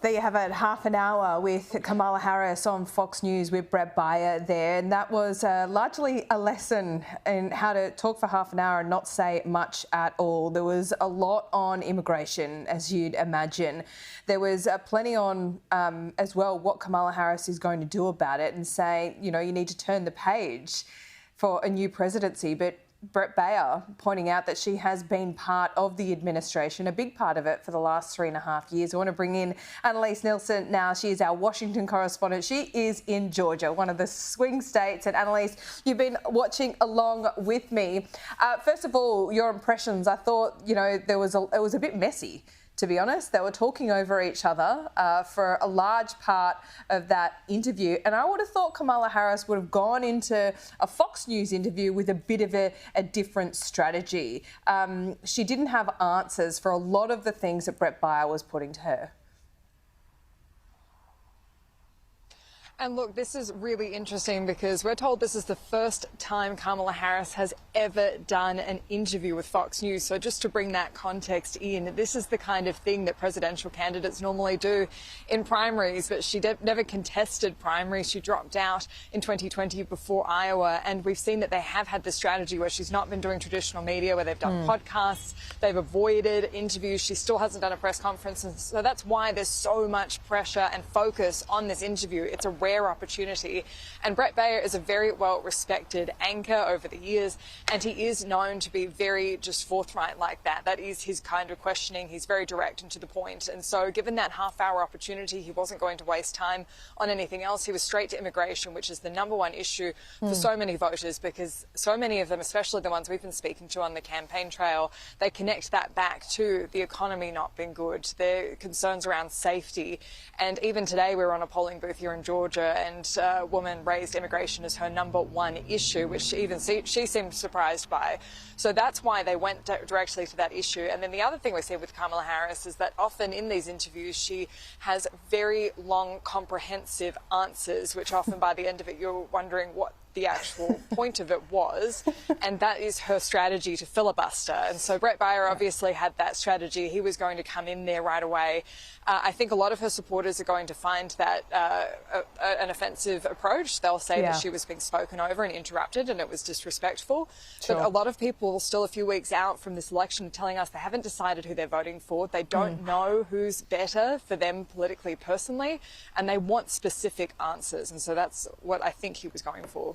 There you have it, half an hour with Kamala Harris on Fox News with Brett Baier there. And that was largely a lesson in how to talk for half an hour and not say much at all. There was a lot on immigration, as you'd imagine. There was plenty on as well what Kamala Harris is going to do about it and say, you know, you need to turn the page for a new presidency. But Brett Baier pointing out that she has been part of the administration, a big part of it for the last 3.5 years. I want to bring in Annelise Nielsen now. She is our Washington correspondent. She is in Georgia, one of the swing states. And Annelise, you've been watching along with me. First of all, your impressions. I thought, you know, it was a bit messy, to be honest. They were talking over each other for a large part of that interview. And I would have thought Kamala Harris would have gone into a Fox News interview with a bit of a different strategy. She didn't have answers for a lot of the things that Brett Baier was putting to her. And look, this is really interesting because we're told this is the first time Kamala Harris has ever done an interview with Fox News. So just to bring that context in, this is the kind of thing that presidential candidates normally do in primaries, but she never contested primaries. She dropped out in 2020 before Iowa. And we've seen that they have had this strategy where she's not been doing traditional media, where they've done podcasts, they've avoided interviews. She still hasn't done a press conference. And so that's why there's so much pressure and focus on this interview. It's a rare opportunity. And Brett Baier is a very well-respected anchor over the years, and he is known to be very just forthright like that. That is his kind of questioning. He's very direct and to the point. And so given that half-hour opportunity, he wasn't going to waste time on anything else. He was straight to immigration, which is the #1 issue for so many voters, because so many of them, especially the ones we've been speaking to on the campaign trail, they connect that back to the economy not being good, their concerns around safety. And even today, we were on a polling booth here in Georgia, and a woman raised immigration as her #1 issue, which even she seemed surprised by. So that's why they went directly to that issue. And then the other thing we see with Kamala Harris is that often in these interviews, she has very long, comprehensive answers, which often by the end of it, you're wondering what the actual point of it was, and that is her strategy to filibuster. And so Brett Baier obviously had that strategy. He was going to come in there right away. I think a lot of her supporters are going to find that an offensive approach. They'll say that she was being spoken over and interrupted and it was disrespectful. But a lot of people still a few weeks out from this election are telling us they haven't decided who they're voting for. They don't know who's better for them politically, personally, and they want specific answers. And so that's what I think he was going for.